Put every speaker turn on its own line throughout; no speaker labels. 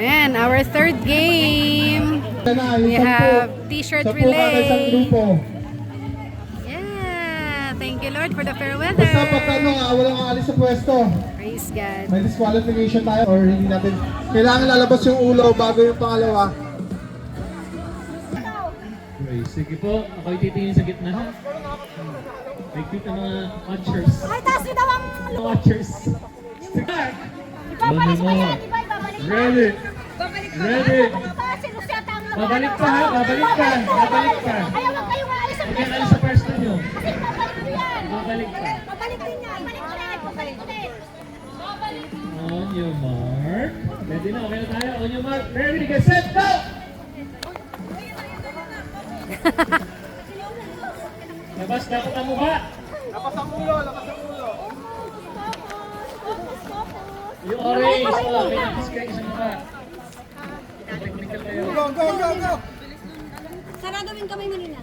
And our third game, we have t-shirt relay. Yeah, thank you Lord for the fair weather.
Basta pagka walang aalis sa pwesto,
Praise God.
may disqualification tayo or hindi natin kailangan lalabas yung ulo bago yung pangalawa.
Okay, sige po, ako'y titingin sa gitna ha. May cute na mga watchers.
Ay, taas nyo daw ang
Mga watchers. Start!
Ipapalis pa yan, di ba? Ibabalik pa.
Ready! Ready!
Si Luciata ang
Babalik pa ha, babalik pa. Babalik pa.
Ayaw lang kayo maalis sa
Huwag
pwesto.
kayo sa pwesto nyo.
Kasi babalik mo yan.
Babalik pa.
Babalik din yan. Babalik ulit. Babalik ulit. Babalik.
On your mark. Ready na, okay na tayo. On your mark. Ready, get set, go! Labas dapat ang mukha.
Lapas ang ulo, lapas ang ulo.
Yung orange. Oh, may napis kayo sa mukha. Technical kayo.
Go, go, go, go!
Sarado rin kamay manina.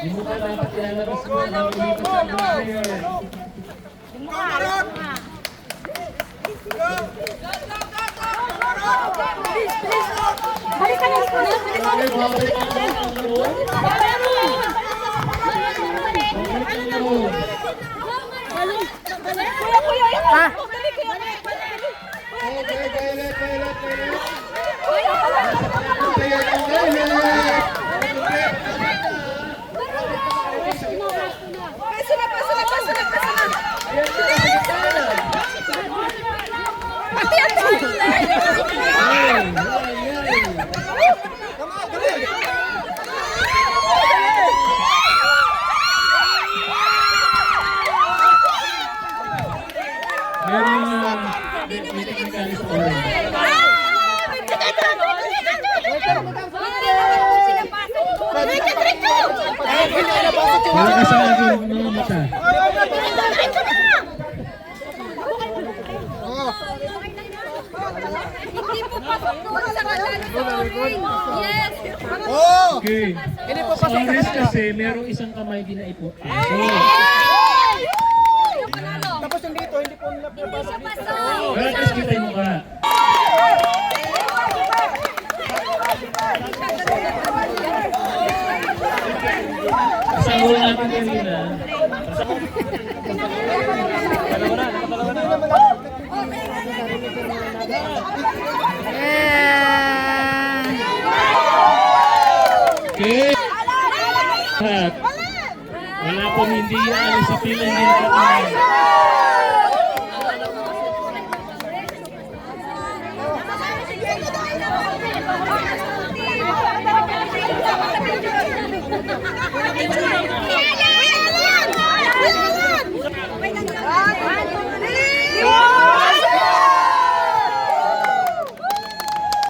Yung mukha dapat ilalabas mo. Nalilipas ang mga player.
Yung mukha. Yung mukha. Balik ka na.
Babalik, babalik ang ulo.
Kuya,
Ah.
Okay, violet, violet, violet.
Kuya,
Violet, violet.
Paso na, paso na, paso na, paso na. Ate, ate.
Meron may technical sa orange. Wala ka sa aking mga mata.
Hindi po pasok doon sa kanan sa orange. Yes.
Okay. Sa orange kasi, merong isang kamay din na ipo.
Tapos yung dito, hindi po nila pinapasok dito.
Wala kasi kita yung mukha. Kasama natin kanina.
Yeah.
Okay. Lahat. Wala pong hindi alis sa pila, hindi nakakain.